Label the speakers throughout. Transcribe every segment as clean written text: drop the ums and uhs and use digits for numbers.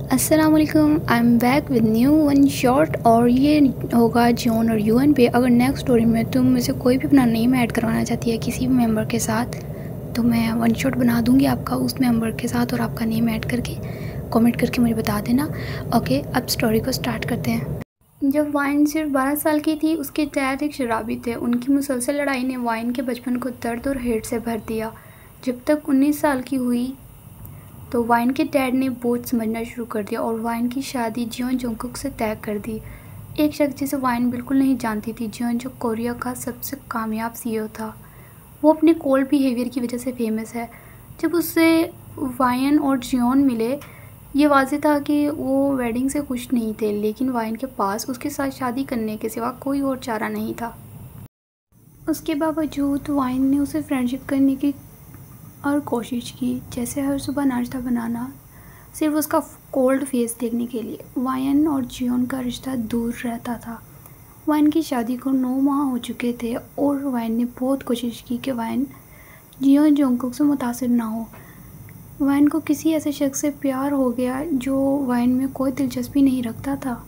Speaker 1: अस्सलाम वालेकुम, I am back with new one short. और ये होगा जॉन और यूएन पे। अगर नेक्स्ट स्टोरी में तुम में से कोई भी अपना नेम ऐड करवाना चाहती है किसी भी मेंबर के साथ, तो मैं वन शॉट बना दूंगी आपका उस मेंबर के साथ, और आपका नेम ऐड करके कमेंट करके मुझे बता देना। ओके, अब स्टोरी को स्टार्ट करते हैं। जब वाइन सिर्फ 12 साल की थी, उसके डैड एक शराबी थे। उनकी मुसलसल लड़ाई ने वाइन के बचपन को दर्द और हेट से भर दिया। जब तक 19 साल की हुई तो वाइन के डैड ने बोझ समझना शुरू कर दिया और वाइन की शादी जियोन जोंगकुक से तय कर दी। एक शख्स जिसे वाइन बिल्कुल नहीं जानती थी, जियोन, जो कोरिया का सबसे कामयाब सीईओ था। वो अपने कोल्ड बिहेवियर की वजह से फेमस है। जब उससे वाइन और जियोन मिले, ये वाज़ेह था कि वो वेडिंग से खुश नहीं थे, लेकिन वाइन के पास उसके साथ शादी करने के सिवा कोई और चारा नहीं था। उसके बावजूद वाइन ने उसे फ्रेंडशिप करने की और कोशिश की, जैसे हर सुबह नाश्ता बनाना, सिर्फ उसका कोल्ड फेस देखने के लिए। वाइन और जियोन का रिश्ता दूर रहता था। वाइन की शादी को 9 माह हो चुके थे और वाइन ने बहुत कोशिश की कि वाइन जियोन जोंगकुक से मुतासिर ना हो। वाइन को किसी ऐसे शख्स से प्यार हो गया जो वाइन में कोई दिलचस्पी नहीं रखता था।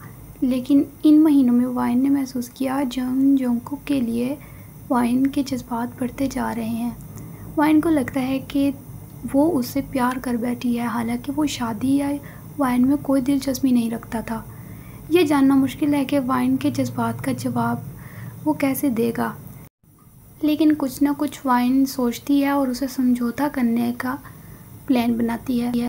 Speaker 1: लेकिन इन महीनों में वाइन ने महसूस किया जियोन जोंगकुक के लिए वाइन के जज्बात बढ़ते जा रहे हैं। वाइन को लगता है कि वो उससे प्यार कर बैठी है, हालांकि वो शादी या वाइन में कोई दिलचस्पी नहीं रखता था। ये जानना मुश्किल है कि वाइन के जज्बात का जवाब वो कैसे देगा, लेकिन कुछ ना कुछ वाइन सोचती है और उसे समझौता करने का प्लान बनाती है।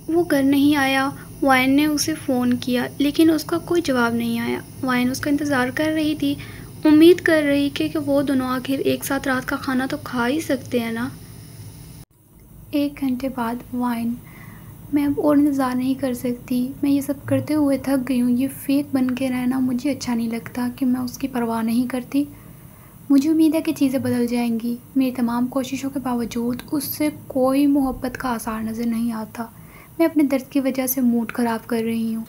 Speaker 1: वो घर नहीं आया। वाइन ने उसे फ़ोन किया, लेकिन उसका कोई जवाब नहीं आया। वाइन उसका इंतज़ार कर रही थी, उम्मीद कर रही कि वो दोनों आखिर एक साथ रात का खाना तो खा ही सकते हैं ना। 1 घंटे बाद वाइन, मैं अब और इंतज़ार नहीं कर सकती। मैं ये सब करते हुए थक गई हूँ। ये फेक बन के रहना मुझे अच्छा नहीं लगता कि मैं उसकी परवाह नहीं करती। मुझे उम्मीद है कि चीज़ें बदल जाएंगी। मेरी तमाम कोशिशों के बावजूद उससे कोई मोहब्बत का आसार नज़र नहीं आता। मैं अपने दर्द की वजह से मूड ख़राब कर रही हूँ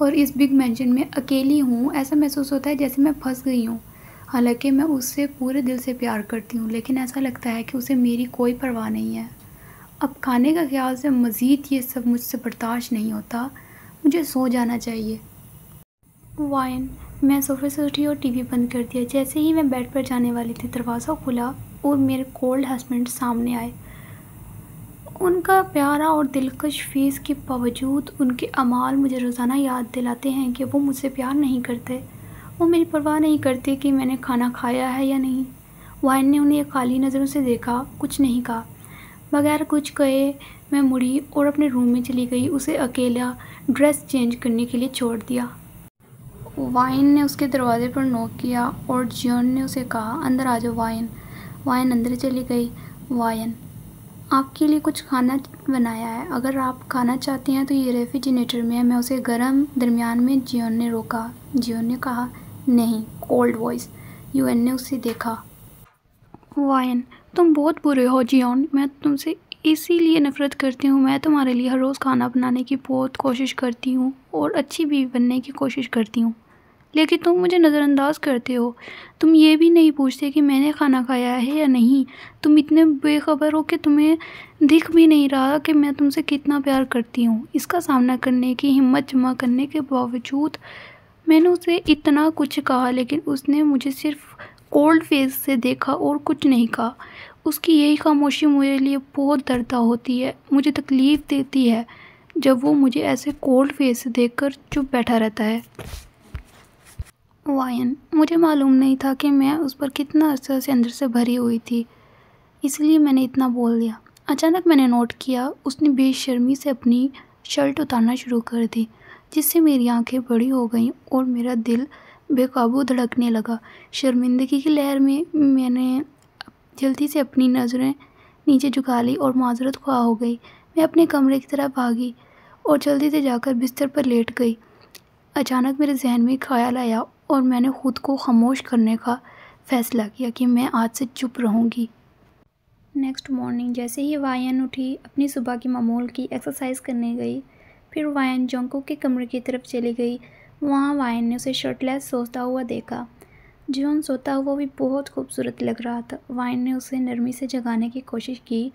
Speaker 1: और इस बिग मेंशन में अकेली हूँ। ऐसा महसूस होता है जैसे मैं फंस गई हूँ। हालांकि मैं उससे पूरे दिल से प्यार करती हूँ, लेकिन ऐसा लगता है कि उसे मेरी कोई परवाह नहीं है। अब खाने का ख्याल से मज़ीद ये सब मुझसे बर्दाश्त नहीं होता। मुझे सो जाना चाहिए। वाइन, मैं सोफे से उठी और टीवी बंद कर दिया। जैसे ही मैं बेड पर जाने वाली थी, दरवाज़ा खुला और मेरे कोल्ड हस्बैंड सामने आए। उनका प्यारा और दिलकश फेस के बावजूद उनके अमाल मुझे रोज़ाना याद दिलाते हैं कि वो मुझसे प्यार नहीं करते। वो मेरी परवाह नहीं करते कि मैंने खाना खाया है या नहीं। वाइन ने उन्हें खाली नज़रों से देखा, कुछ नहीं कहा। बगैर कुछ कहे मैं मुड़ी और अपने रूम में चली गई। उसे अकेला ड्रेस चेंज करने के लिए छोड़ दिया। वाइन ने उसके दरवाजे पर नॉक किया और जियोन ने उसे कहा, अंदर आ जाओ वाइन। वाइन अंदर चली गई। वाइन, आपके लिए कुछ खाना बनाया है, अगर आप खाना चाहती हैं तो ये रेफ्रिजरेटर में है। मैं उसे गर्म दरमियान में जियोन ने रोका। जियोन ने कहा, नहीं। Cold voice. यूएन ने उसे देखा। वाइन, तुम बहुत बुरे हो जियोन, मैं तुमसे इसीलिए नफ़रत करती हूँ। मैं तुम्हारे लिए हर रोज़ खाना बनाने की बहुत कोशिश करती हूँ और अच्छी भी बनने की कोशिश करती हूँ, लेकिन तुम मुझे नज़रअंदाज करते हो। तुम ये भी नहीं पूछते कि मैंने खाना खाया है या नहीं। तुम इतने बेखबर हो कि तुम्हें दिख भी नहीं रहा कि मैं तुमसे कितना प्यार करती हूँ। इसका सामना करने की हिम्मत जमा करने के बावजूद मैंने उसे इतना कुछ कहा, लेकिन उसने मुझे सिर्फ कोल्ड फेस से देखा और कुछ नहीं कहा। उसकी यही खामोशी मेरे लिए बहुत दर्द होती है। मुझे तकलीफ़ देती है जब वो मुझे ऐसे कोल्ड फेस से देखकर चुप बैठा रहता है। वाइन, मुझे मालूम नहीं था कि मैं उस पर कितना अर्सा से अंदर से भरी हुई थी, इसलिए मैंने इतना बोल दिया। अचानक मैंने नोट किया उसने बेशर्मी से अपनी शर्ट उतारना शुरू कर दी, जिससे मेरी आंखें बड़ी हो गईं और मेरा दिल बेकाबू धड़कने लगा। शर्मिंदगी की लहर में मैंने जल्दी से अपनी नज़रें नीचे झुका ली और माजरत ख्वाह हो गई। मैं अपने कमरे की तरफ भागी और जल्दी से जाकर बिस्तर पर लेट गई। अचानक मेरे जहन में ख्याल आया और मैंने खुद को खामोश करने का फ़ैसला किया कि मैं आज से चुप रहूँगी। नेक्स्ट मॉर्निंग जैसे ही वायन उठी, अपनी सुबह की मामूल की एक्सरसाइज करने गई। फिर वायन जोंगकुक के कमरे की तरफ चली गई। वहाँ वायन ने उसे शर्टलेस सोता हुआ देखा। जियोन सोता हुआ भी बहुत खूबसूरत लग रहा था। वायन ने उसे नरमी से जगाने की कोशिश की,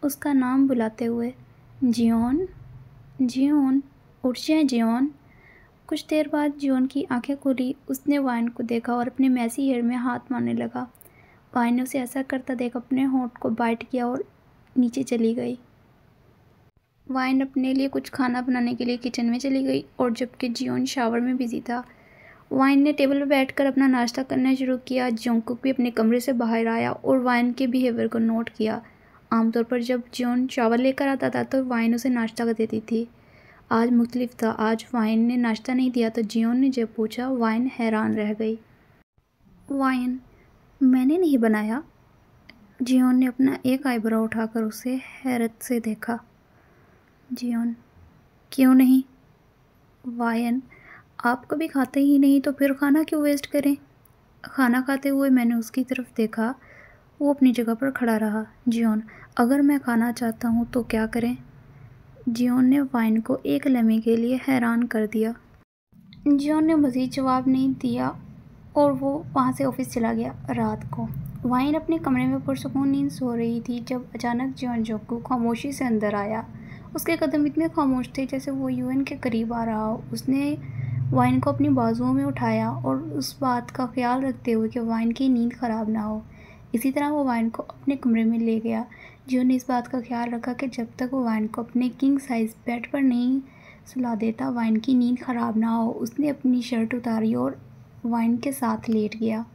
Speaker 1: उसका नाम बुलाते हुए। जियोन, जियोन, उठ जाए जियोन। कुछ देर बाद जियोन की आंखें खुली। उसने वाइन को देखा और अपने मैसी हेयर में हाथ मारने लगा। वाइन ने उसे ऐसा करता देख अपने होंठ को बाइट किया और नीचे चली गई। वाइन अपने लिए कुछ खाना बनाने के लिए किचन में चली गई और जबकि जियोन शावर में बिजी था, वाइन ने टेबल पर बैठकर अपना नाश्ता करना शुरू किया। जोंगकुक भी अपने कमरे से बाहर आया और वाइन के बिहेवियर को नोट किया। आमतौर पर जब जियोन शावर लेकर आता था तो वाइन उसे नाश्ता देती थी। आज मुख्तलिफ था। आज वाइन ने नाश्ता नहीं दिया तो जियोन ने जब पूछा, वाइन हैरान रह गई। वाइन, मैंने नहीं बनाया। जियोन ने अपना एक आईब्रो उठाकर उसे हैरत से देखा। जियोन, क्यों नहीं? वाइन, आप कभी खाते ही नहीं तो फिर खाना क्यों वेस्ट करें? खाना खाते हुए मैंने उसकी तरफ देखा। वो अपनी जगह पर खड़ा रहा। जियोन, अगर मैं खाना चाहता हूँ तो क्या करें? जियोन ने वाइन को एक लम्हे के लिए हैरान कर दिया। जियोन ने मज़ीद जवाब नहीं दिया और वो वहाँ से ऑफिस चला गया। रात को वाइन अपने कमरे में पुरसुकून नींद सो रही थी जब अचानक जियोन जोंगकुक खामोशी से अंदर आया। उसके कदम इतने खामोश थे जैसे वो यूएन के करीब आ रहा हो। उसने वाइन को अपनी बाजुओं में उठाया और उस बात का ख्याल रखते हुए कि वाइन की नींद ख़राब ना हो, इसी तरह वो वाइन को अपने कमरे में ले गया। जियोन ने इस बात का ख्याल रखा कि जब तक वो वाइन को अपने किंग साइज़ बेड पर नहीं सुला देता, वाइन की नींद ख़राब ना हो। उसने अपनी शर्ट उतारी और वाइन के साथ लेट गया।